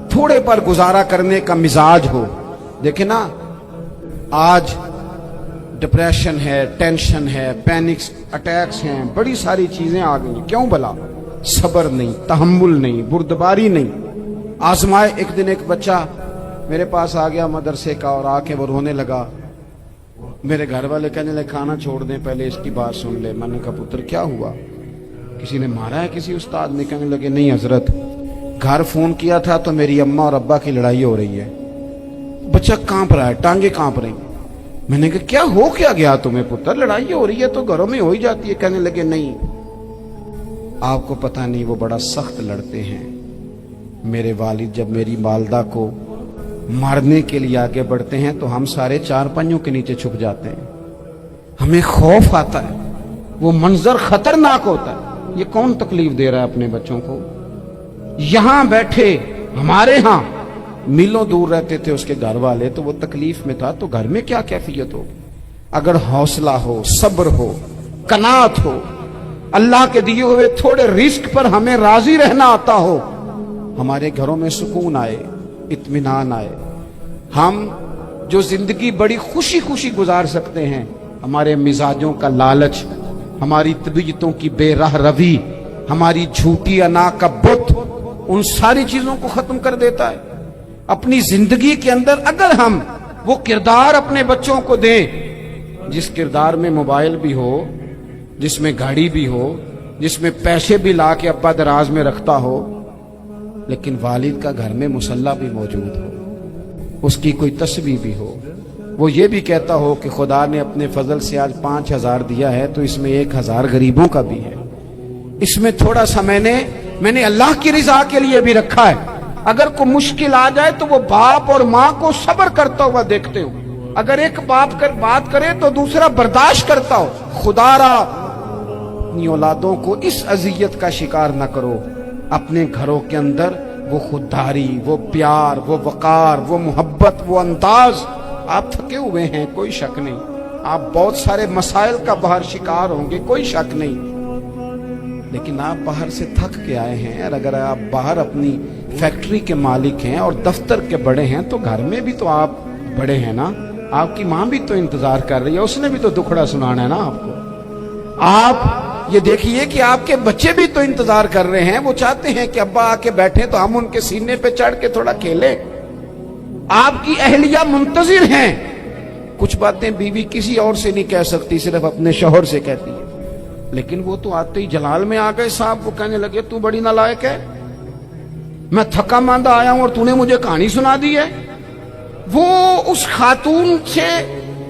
Speaker 1: تھوڑے پر گزارا کرنے کا مزاج ہو، دیکھیں نا، آج ڈپریشن ہے، ٹینشن ہے، پینکس اٹیکس ہیں، بڑی ساری چیزیں آ گئی۔ کیوں بھلا؟ صبر نہیں، تحمل نہیں، بردباری نہیں۔ آزمائے۔ ایک دن ایک بچہ میرے پاس آ گیا مدرسے کا، اور آ کے وہ رونے لگا۔ میرے گھر والے کہنے لگے کھانا چھوڑ دیں، پہلے اس کی بات سن لے۔ میں نے کہا پتر کیا ہوا؟ کسی نے مارا ہے کسی استاد نے؟ کہنے لگے نہیں حضرت، گھر فون کیا تھا تو میری اماں اور ابا کی لڑائی ہو رہی ہے۔ بچہ کانپ رہا ہے، ٹانگیں کانپ رہی۔ میں نے کہا کیا ہو کیا گیا تمہیں پتر؟ لڑائی ہو رہی ہے تو گھروں میں ہو ہی جاتی ہے۔ کہنے لگے نہیں، آپ کو پتہ نہیں، وہ بڑا سخت لڑتے ہیں۔ میرے والد جب میری والدہ کو مارنے کے لیے آگے بڑھتے ہیں تو ہم سارے چارپائیوں کے نیچے چھپ جاتے ہیں، ہمیں خوف آتا ہے، وہ منظر خطرناک ہوتا ہے۔ یہ کون تکلیف دے رہا ہے اپنے بچوں کو؟ یہاں بیٹھے ہمارے ہاں میلوں دور رہتے تھے اس کے گھر والے، تو وہ تکلیف میں تھا، تو گھر میں کیا کیفیت ہوگی؟ اگر حوصلہ ہو، صبر ہو، قناعت ہو، اللہ کے دیے ہوئے تھوڑے رزق پر ہمیں راضی رہنا آتا ہو، ہمارے گھروں میں سکون آئے، اطمینان آئے، ہم جو زندگی بڑی خوشی خوشی گزار سکتے ہیں، ہمارے مزاجوں کا لالچ، ہماری طبیعتوں کی بے راہ روی، ہماری جھوٹی انا کا بت ان ساری چیزوں کو ختم کر دیتا ہے۔ اپنی زندگی کے اندر اگر ہم وہ کردار اپنے بچوں کو دیں، جس کردار میں موبائل بھی ہو، جس میں گاڑی بھی ہو، جس میں پیسے بھی لا کے ابا دراز میں رکھتا ہو، لیکن والد کا گھر میں مصلی بھی موجود ہو، اس کی کوئی تسبیح بھی ہو، وہ یہ بھی کہتا ہو کہ خدا نے اپنے فضل سے آج 5000 دیا ہے تو اس میں 1000 غریبوں کا بھی ہے، اس میں تھوڑا سا میں نے اللہ کی رضا کے لیے بھی رکھا ہے۔ اگر کوئی مشکل آ جائے تو وہ باپ اور ماں کو صبر کرتا ہوا دیکھتے ہو، اگر ایک باپ کر بات کرے تو دوسرا برداشت کرتا ہو۔ خدا را اپنی اولادوں کو اس اذیت کا شکار نہ کرو۔ اپنے گھروں کے اندر وہ خودداری، وہ پیار، وہ وقار، وہ محبت، وہ انداز۔ آپ تھکے ہوئے ہیں، کوئی شک نہیں، آپ بہت سارے مسائل کا باہر شکار ہوں گے، کوئی شک نہیں، لیکن آپ باہر سے تھک کے آئے ہیں، اور اگر آپ باہر اپنی فیکٹری کے مالک ہیں اور دفتر کے بڑے ہیں تو گھر میں بھی تو آپ بڑے ہیں نا۔ آپ کی ماں بھی تو انتظار کر رہی ہے، اس نے بھی تو دکھڑا سنانا ہے نا آپ کو۔ آپ یہ دیکھیے کہ آپ کے بچے بھی تو انتظار کر رہے ہیں، وہ چاہتے ہیں کہ ابا آ کے بیٹھیں تو ہم ان کے سینے پہ چڑھ کے تھوڑا کھیلیں۔ آپ کی اہلیہ منتظر ہیں۔ کچھ باتیں بیوی کسی اور سے نہیں کہہ سکتی، صرف اپنے شوہر سے کہتی ہے، لیکن وہ تو آتے ہی جلال میں آ گئے صاحب، وہ کہنے لگے تو بڑی نالائق ہے، میں تھکا ماندہ آیا ہوں اور تو نے مجھے کہانی سنا دی ہے۔ وہ اس خاتون سے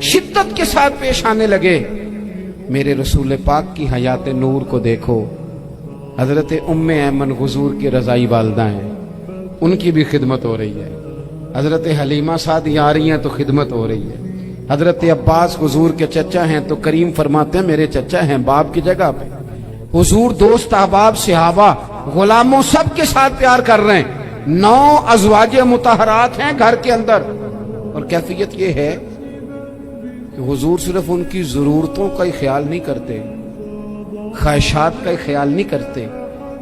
Speaker 1: شدت کے ساتھ پیش آنے لگے۔ میرے رسول پاک کی حیات نور کو دیکھو، حضرت ام ایمن حضور کی رضائی والدہ ہیں، ان کی بھی خدمت ہو رہی ہے۔ حضرت حلیمہ سعدی آ رہی ہیں تو خدمت ہو رہی ہے۔ حضرت عباس حضور کے چچا ہیں تو کریم فرماتے ہیں میرے چچا ہیں باپ کی جگہ پہ۔ حضور دوست احباب صحابہ غلاموں سب کے ساتھ پیار کر رہے ہیں۔ 9 ازواج مطہرات ہیں گھر کے اندر، اور کیفیت یہ ہے کہ حضور صرف ان کی ضرورتوں کا ہی خیال نہیں کرتے، خواہشات کا ہی خیال نہیں کرتے،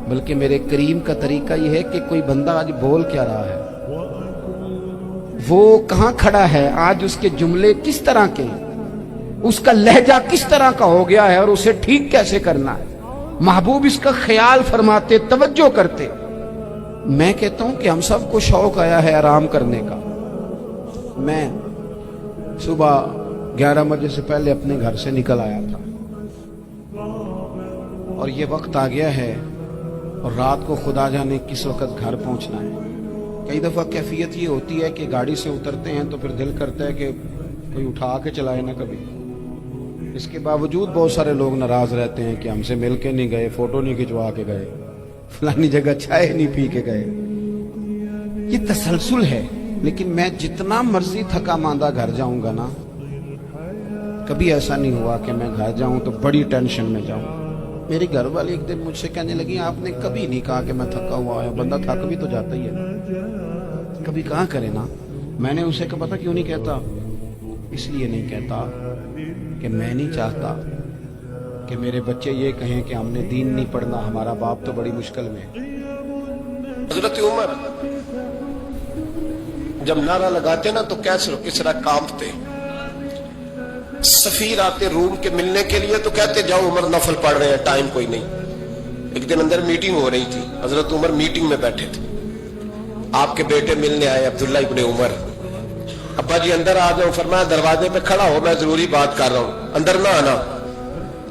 Speaker 1: بلکہ میرے کریم کا طریقہ یہ ہے کہ کوئی بندہ آج بول کیا رہا ہے، وہ کہاں کھڑا ہے، آج اس کے جملے کس طرح کے ہیں، اس کا لہجہ کس طرح کا ہو گیا ہے اور اسے ٹھیک کیسے کرنا ہے. محبوب اس کا خیال فرماتے, توجہ کرتے. میں کہتا ہوں کہ ہم سب کو شوق آیا ہے آرام کرنے کا. میں صبح 11 بجے سے پہلے اپنے گھر سے نکل آیا تھا اور یہ وقت آ گیا ہے اور رات کو خدا جانے کس وقت گھر پہنچنا ہے. کئی دفعہ کیفیت یہ ہوتی ہے کہ گاڑی سے اترتے ہیں تو پھر دل کرتا ہے کہ کوئی اٹھا کے چلائے نہ کبھی. اس کے باوجود بہت سارے لوگ ناراض رہتے ہیں کہ ہم سے مل کے نہیں گئے, فوٹو نہیں کھنچوا کے گئے, فلانی جگہ چائے نہیں پی کے گئے. یہ تسلسل ہے. لیکن میں جتنا مرضی تھکا ماندہ گھر جاؤں گا نا, کبھی ایسا نہیں ہوا کہ میں گھر جاؤں تو بڑی ٹینشن میں جاؤں. میری گھر والی ایک دن مجھ سے کہنے لگی, آپ نے کبھی نہیں کہا کہ میں تھکا ہوا ہے. بندہ تھک بھی تو جاتا ہی ہے, کبھی کہاں کرے نا. میں نے اسے کہا پتہ کیوں نہیں کہتا, اس لیے نہیں کہتا کہ میں نہیں چاہتا کہ میرے بچے یہ کہیں کہ ہم نے دین نہیں پڑھنا, ہمارا باپ تو بڑی مشکل میں.
Speaker 2: حضرت عمر جب نعرہ لگاتے نا تو کیسے کس طرح کانپتے. سفیر آتے روم کے ملنے کے لیے تو کہتے جاؤ عمر نفل پڑھ رہے ہیں, ٹائم کوئی نہیں. ایک دن اندر میٹنگ ہو رہی تھی, حضرت عمر میٹنگ میں بیٹھے تھے. آپ کے بیٹے ملنے آئے عبداللہ ابن عمر. ابا جی اندر آ جاؤ. فرمایا دروازے پہ کھڑا ہو, میں ضروری بات کر رہا ہوں, اندر نہ آنا.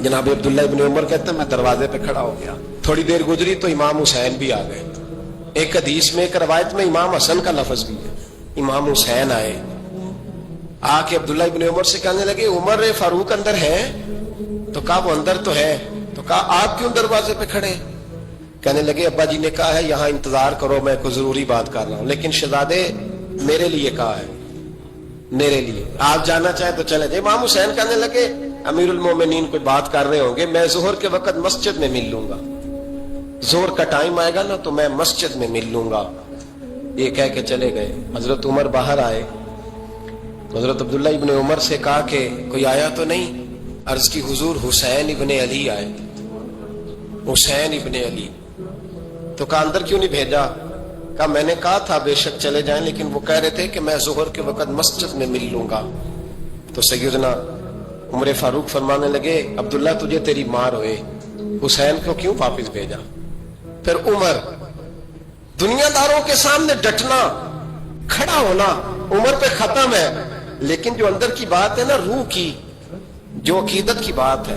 Speaker 2: جناب عبداللہ ابن عمر کہتے ہیں میں دروازے پہ کھڑا ہو گیا. تھوڑی دیر گزری تو امام حسین بھی آ گئے. ایک حدیث میں, ایک روایت میں امام حسن کا لفظ بھی ہے. امام حسین آئے, آ کے عبداللہ ابن عمر سے کہنے لگے عمر فاروق اندر ہے؟ تو کہا وہ اندر تو ہے. تو کہا آپ کیوں دروازے پہ کھڑے؟ کہنے لگے ابا جی نے کہا ہے یہاں انتظار کرو, میں کوئی ضروری بات کر رہا ہوں. لیکن شہزادے میرے لیے کہا ہے, میرے لیے, آپ جانا چاہیں تو چلے جائیں. امام حسین کہنے لگے امیر المومنین کوئی بات کر رہے ہوں گے, میں ظہر کے وقت مسجد میں مل لوں گا, ظہر کا ٹائم آئے گا نا تو میں مسجد میں مل لوں گا. یہ کہہ کے چلے گئے. حضرت عمر باہر آئے, حضرت عبداللہ ابن عمر سے کہا کہ کوئی آیا تو نہیں؟ عرض کی حضور حسین ابن علی آئے. حسین ابن علی. تو کہا اندر کیوں نہیں بھیجا؟ کہا میں نے کہا تھا بے شک چلے جائیں, لیکن وہ کہہ رہے تھے کہ میں ظہر کے وقت مسجد میں مل لوں گا. تو سیدنا عمر فاروق فرمانے لگے عبداللہ تجھے تیری مار ہوئے, حسین کو کیوں واپس بھیجا؟ پھر عمر دنیا داروں کے سامنے ڈٹنا, کھڑا ہونا عمر پہ ختم ہے. لیکن جو اندر کی بات ہے نا, روح کی, جو عقیدت کی بات ہے,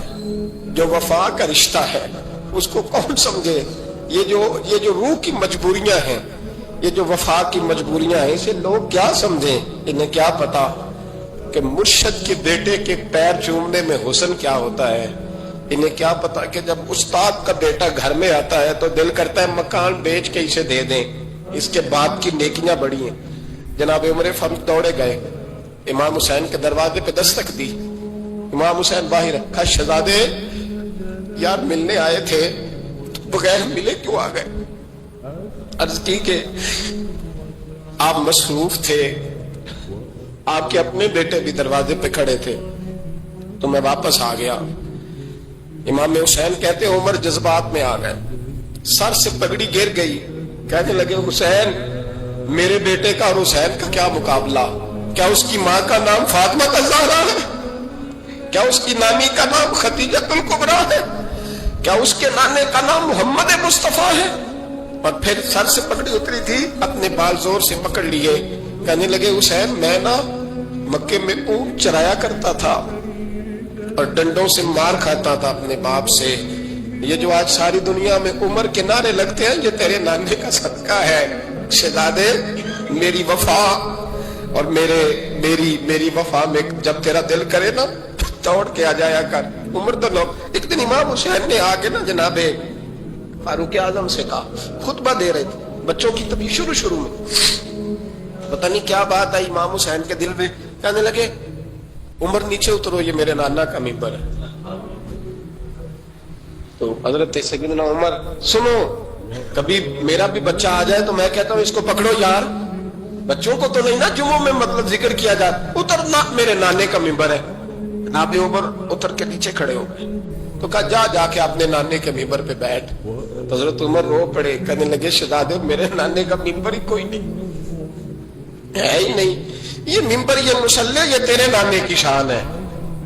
Speaker 2: جو وفا کا رشتہ ہے, اس کو کون سمجھے؟ یہ جو روح کی مجبوریاں ہیں, یہ جو وفا کی مجبوریاں ہیں, اسے لوگ کیا سمجھیں؟ انہیں کیا پتا کہ مرشد کے بیٹے کے پیر چومنے میں حسن کیا ہوتا ہے. انہیں کیا پتا کہ جب استاد کا بیٹا گھر میں آتا ہے تو دل کرتا ہے مکان بیچ کے اسے دے دیں, اس کے باپ کی نیکیاں بڑی ہیں. جناب عمر فاروق دوڑے گئے, امام حسین کے دروازے پہ دستک دی. امام حسین باہر رکھا, شہزادے یار ملنے آئے تھے, بغیر ملے کیوں آ گئے؟ عرض کی کہ آپ مصروف تھے, آپ کے اپنے بیٹے بھی دروازے پہ کھڑے تھے, تو میں واپس آ گیا. امام حسین کہتے عمر جذبات میں آ گئے, سر سے پگڑی گر گئی. کہنے لگے حسین میرے بیٹے کا اور حسین کا کیا مقابلہ؟ کیا اس کی ماں کا نام فاطمہ الزہرا ہے؟ کیا اس کی نانی کا نام خدیجۃ الکبریٰ ہے؟ کیا اس کے نانے کا نام محمد مصطفیٰ ہے؟ اور پھر سر سے پگڑی اتری تھی, اپنے بال زور سے پکڑ لیے. کہنے لگے حسین میں نا مکے میں اونٹ چرایا کرتا تھا اور ڈنڈوں سے مار کھاتا تھا اپنے باپ سے. یہ جو آج ساری دنیا میں عمر کے نعرے لگتے ہیں, یہ تیرے نانے کا صدقہ ہے. شہزادے میری وفا اور میری وفا میں جب تیرا دل کرے نا دوڑ کے آ جایا کر. عمر تو لوگ. ایک دن امام حسین نے آ کے نا جناب فاروق اعظم سے کہا, خطبہ دے رہے تھے بچوں کی تبھی شروع میں, پتہ نہیں کیا بات آئی امام حسین کے دل میں. کہنے لگے عمر نیچے اترو, یہ میرے نانا کا ممبر ہے. تو حضرت سیدنا عمر سنو, کبھی میرا بھی بچہ آ جائے تو میں کہتا ہوں اس کو پکڑو یار, بچوں کو تو نہیں نا جمعوں میں مطلب ذکر کیا جاتا, اترنا میرے نانے کا ممبر ہے. جناب عمر اتر کے نیچے کھڑے ہو گئے. تو کہا جا کے اپنے نانے کے ممبر پہ بیٹھ. تو حضرت عمر رو پڑے, کہنے لگے شہزادے میرے نانے کا ممبر ہی کوئی نہیں ہے ہی نہیں. یہ ممبر, یہ مصلی, یہ تیرے نانے کی شان ہے.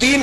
Speaker 2: 3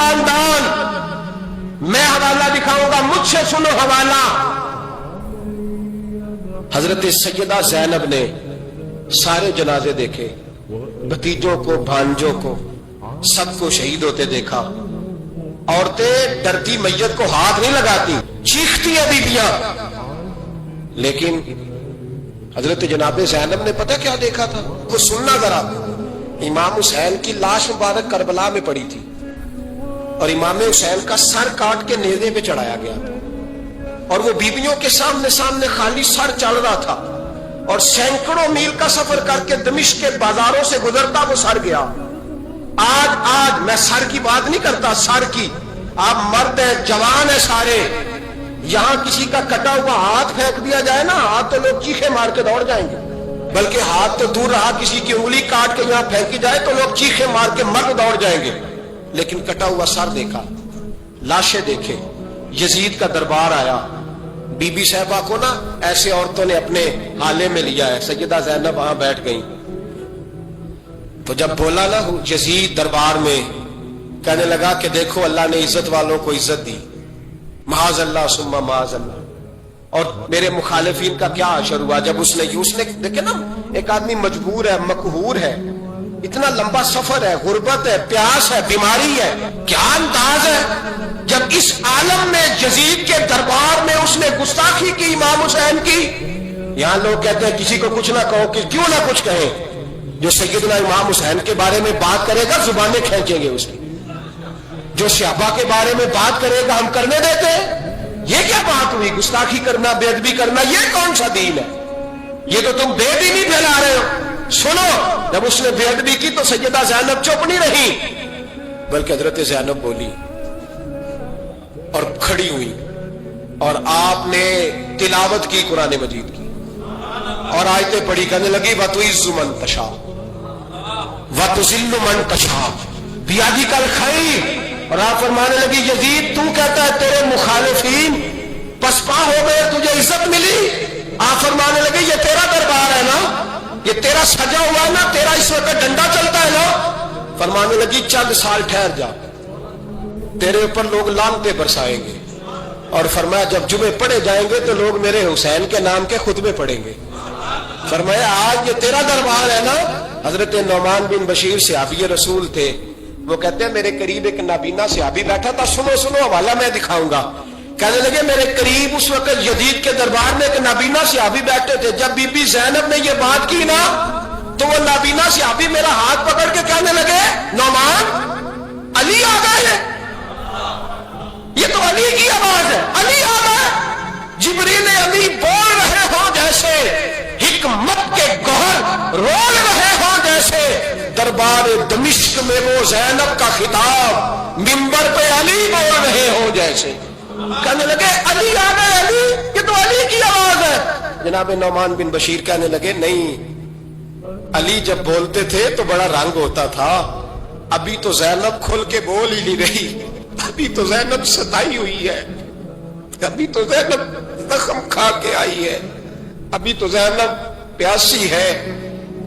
Speaker 2: خاندان, میں حوالہ دکھاؤں گا, مجھ سے سنو حوالہ. حضرت سیدہ زینب نے سارے جنازے دیکھے, بھتیجوں کو, بھانجوں کو, سب کو شہید ہوتے دیکھا. عورتیں ڈرتی میت کو ہاتھ نہیں لگاتی, چیختی ہیں بیویاں. لیکن حضرت جناب زینب نے پتہ کیا دیکھا تھا؟ وہ سننا ذرا. امام حسین کی لاش مبارک کربلا میں پڑی تھی اور امام حسین کا سر کاٹ کے نیزے پہ چڑھایا گیا تھا, اور وہ بیویوں کے سامنے خالی سر چل رہا تھا, اور سینکڑوں میل کا سفر کر کے دمشق کے بازاروں سے گزرتا وہ سر گیا. آج میں سر کی بات نہیں کرتا, سر کی. آپ مرد ہیں, جوان ہیں سارے, یہاں کسی کا کٹا ہوا ہاتھ پھینک دیا جائے نا, ہاتھ تو لوگ چیخے مار کے دوڑ جائیں گے. بلکہ ہاتھ تو دور رہا, کسی کی انگلی کاٹ کے یہاں پھینکی جائے تو لوگ چیخے مار کے مرد دوڑ جائیں گے. لیکن کٹا ہوا سر دیکھا, لاشیں دیکھے. یزید کا دربار آیا, بی بی صاحبہ کو نا ایسے عورتوں نے اپنے حالے میں لیا ہے. سیدہ زینب وہاں بیٹھ گئیں. تو جب بولا نا یزید دربار میں, کہنے لگا کہ دیکھو اللہ نے عزت والوں کو عزت دی, معاذ اللہ ثم معاذ اللہ. اور میرے مخالفین کا کیا حشر ہوا جب اس نے دیکھے نا, ایک آدمی مجبور ہے, مقہور ہے, اتنا لمبا سفر ہے, غربت ہے, پیاس ہے, بیماری ہے, کیا انداز ہے جب اس عالم میں یزید کے دربار میں اس نے گستاخی کی امام حسین کی. یہاں لوگ کہتے ہیں کسی کو کچھ نہ کہو, کہ کیوں نہ کچھ کہیں. جو سیدنا امام حسین کے بارے میں بات کرے گا زبانیں کھینچیں گے اس کی, جو صحابہ کے بارے میں بات کرے گا ہم کرنے دیتے ہیں. یہ کیا بات ہوئی, گستاخی کرنا, بے ادبی کرنا, یہ کون سا دین ہے؟ یہ تو تم بے دینی پھیلا رہے ہو. سنو, جب اس نے بے ادبی کی تو سیدہ زینب چپ نہیں رہی, بلکہ حضرت زینب بولی اور کھڑی ہوئی, اور آپ نے تلاوت کی قرآن مجید کی, اور آیتیں پڑھی, کہنے لگی وَتُعِزُّ مَن تَشَاءُ وَتُذِلُّ مَن تَشَاءُ بِیَدِکَ الْخَیرُ. اور آپ فرمانے لگی یزید تو کہتا ہے تیرے مخالفین پسپا ہو گئے, تجھے عزت ملی. آپ فرمانے لگے یہ تیرا دربار ہے نا, یہ تیرا سجا ہوا ہے نا, تیرا اس وقت ڈنڈا چلتا ہے نا. فرمانے لگی چند سال ٹھہر جا, تیرے اوپر لوگ لعنتیں برسائیں گے. اور فرمایا جب جمعے پڑھے جائیں گے تو لوگ میرے حسین کے نام کے خطبے پڑھیں گے. فرمایا آج یہ تیرا دربار ہے نا. حضرت نعمان بن بشیر صحابی رسول تھے, وہ کہتے ہیں میرے قریب ایک نابینا صحابی بیٹھا تھا, سنو حوالہ میں دکھاؤں گا. کہنے لگے میرے قریب اس وقت یزید کے دربار میں ایک نابینا صحابی بیٹھے تھے. جب بی بی زینب نے یہ بات کی نا تو وہ نابینا صحابی میرا ہاتھ پکڑ کے کہنے لگے نعمان علی آ گئے, یہ تو علی کی آواز ہے, علی آ گئے. جبریل علی بول رہے ہو جیسے, حکمت کے گوہر رول رہے ہو جیسے. دربار دمشق میں وہ زینب کا خطاب منبر پہ علی بول رہے ہو جیسے. کہنے لگے علی آ گئے, علی, یہ تو علی کی آواز ہے. جناب نعمان بن بشیر کہنے لگے نہیں, علی جب بولتے تھے تو بڑا رنگ ہوتا تھا, ابھی تو زینب کھل کے بول ہی نہیں رہی, ابھی تو زینب ستائی ہوئی ہے, ابھی تو زینب زخم کھا کے آئی ہے, ابھی تو زینب پیاسی ہے.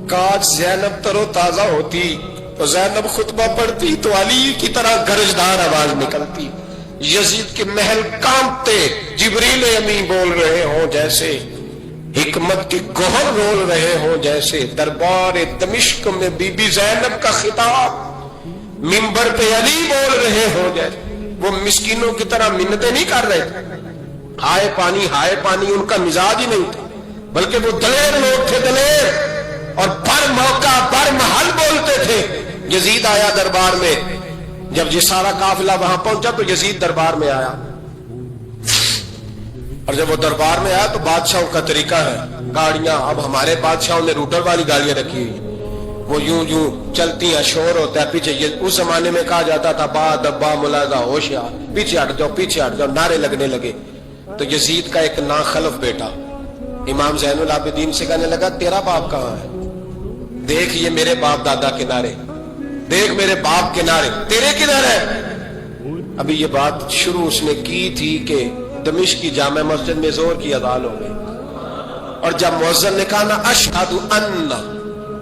Speaker 2: کاش زینب تر و تازہ ہوتی تو زینب خطبہ پڑھتی تو علی کی طرح گرجدار آواز نکلتی. یزید کے محل کانپتے, جبریل امین بول رہے ہوں جیسے, حکمت کے گوہر رول رہے ہوں جیسے. دربار دمشق میں بی بی زینب کا خطاب منبر پہ علی بول رہے ہوں جیسے. وہ مسکینوں کی طرح منتیں نہیں کر رہے تھے, ہائے پانی ان کا مزاج ہی نہیں تھا, بلکہ وہ دلیر لوگ تھے, دلیر, اور بر موقع بر محل بولتے تھے. یزید آیا دربار میں, جب یہ سارا قافلہ وہاں پہنچا تو یزید دربار میں آیا, اور جب وہ دربار میں آیا تو بادشاہوں کا طریقہ ہے, گاڑیاں, اب ہمارے بادشاہوں نے روٹر والی گاڑیاں رکھی ہوئی, وہ یوں چلتی ہیں, شور ہوتا ہے پیچھے. اس زمانے میں کہا جاتا تھا با دبا ملاحظہ ہوشیار, پیچھے ہٹ جاؤ, نعرے لگنے لگے. تو یزید کا ایک ناخلف بیٹا امام زین العابدین سے کہنے لگا تیرا باپ کہاں ہے, دیکھ یہ میرے باپ دادا کنارے, دیکھ میرے باپ کنارے, تیرے کدھر ہے. ابھی یہ بات شروع اس نے کی تھی کہ دمشق کی جامع مسجد میں زور کی اذان ہو گئی, اور جب مؤذن نے کہا نا اشہد ان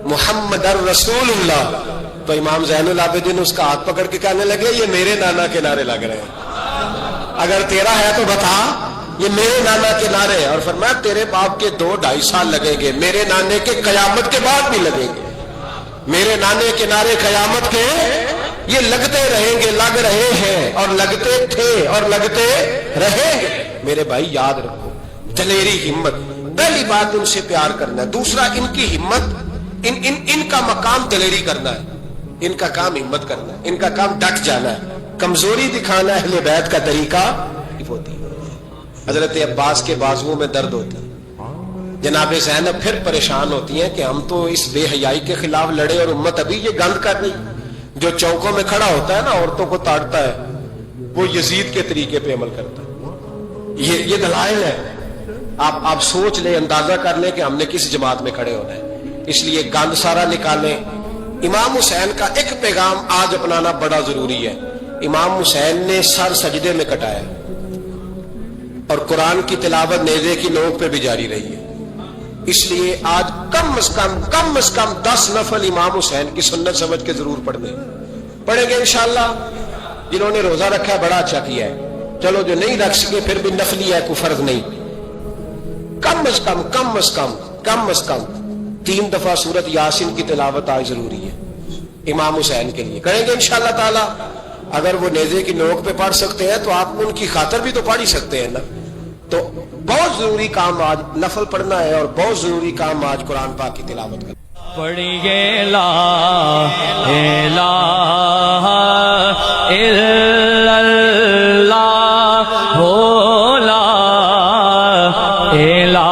Speaker 2: محمد الرسول اللہ, تو تو امام زین العابدین اس کا ہاتھ پکڑ کے کہنے لگے یہ میرے نانا کے نعرے لگ رہے ہیں، اگر تیرا ہے تو بتا، یہ میرے نانا کے نعرے ہیں۔ اور فرمایا تیرے باپ کے 2-2.5 سال لگیں گے، میرے نانے کے قیامت کے بعد بھی لگیں گے، میرے نانے کے نعرے قیامت کے یہ لگتے رہیں گے، لگ رہے ہیں اور لگتے تھے اور لگتے رہیں گے۔ میرے بھائی یاد رکھو، دلیری، ہمت، پہلی بات ان سے پیار کرنا ہے، دوسرا ان کی ہمت، ان کا مقام دلیری کرنا ہے، ان کا کام ہمت کرنا ہے، ان کا کام ڈٹ جانا ہے، کمزوری دکھانا اہل بیت کا طریقہ ہوتی ہے۔ حضرت عباس کے بازوؤں میں درد ہوتی ہے، جناب زینب پھر پریشان ہوتی ہیں کہ ہم تو اس بے حیائی کے خلاف لڑے اور امت ابھی یہ گند کر رہی۔ جو چوکوں میں کھڑا ہوتا ہے نا عورتوں کو تاڑتا ہے، وہ یزید کے طریقے پہ عمل کرتا ہے۔ یہ دلائل ہے، آپ سوچ لیں، اندازہ کر لیں کہ ہم نے کس جماعت میں کھڑے ہونا ہے۔ اس لیے گند سارا نکالیں۔ امام حسین کا ایک پیغام آج اپنانا بڑا ضروری ہے۔ امام حسین نے سر سجدے میں کٹایا اور قرآن کی تلاوت نیزے کی نوک پہ بھی جاری رہی ہے۔ اس لیے آج کم از کم 10 نفل امام حسین کی سنت سمجھ کے ضرور پڑھیں گے انشاءاللہ۔ جنہوں نے روزہ رکھا ہے بڑا اچھا کیا ہے، چلو جو نہیں رکھ سکے پھر بھی نفلی ہے، کوئی فرض نہیں۔ کم از کم 3 دفعہ سورت یاسین کی تلاوت آج ضروری ہے امام حسین کے لیے، کریں گے انشاءاللہ تعالی۔ اگر وہ نیزے کی نوک پہ پڑھ سکتے ہیں تو آپ ان کی خاطر بھی تو پڑھ ہی سکتے ہیں نا۔ تو بہت ضروری کام آج نفل پڑھنا ہے اور بہت ضروری کام آج قرآن پاک کی تلاوت کرنا۔
Speaker 3: پڑھیے لا الہ الا اللہ ہو، لا الہ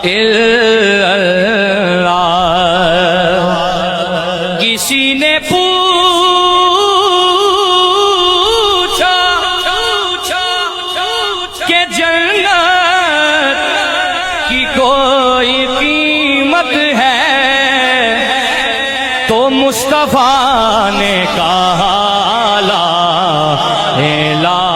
Speaker 3: الا اللہ۔ کسی نے کہ جنت کی کوئی قیمت ہے تو مصطفیٰ نے کہا لا الہ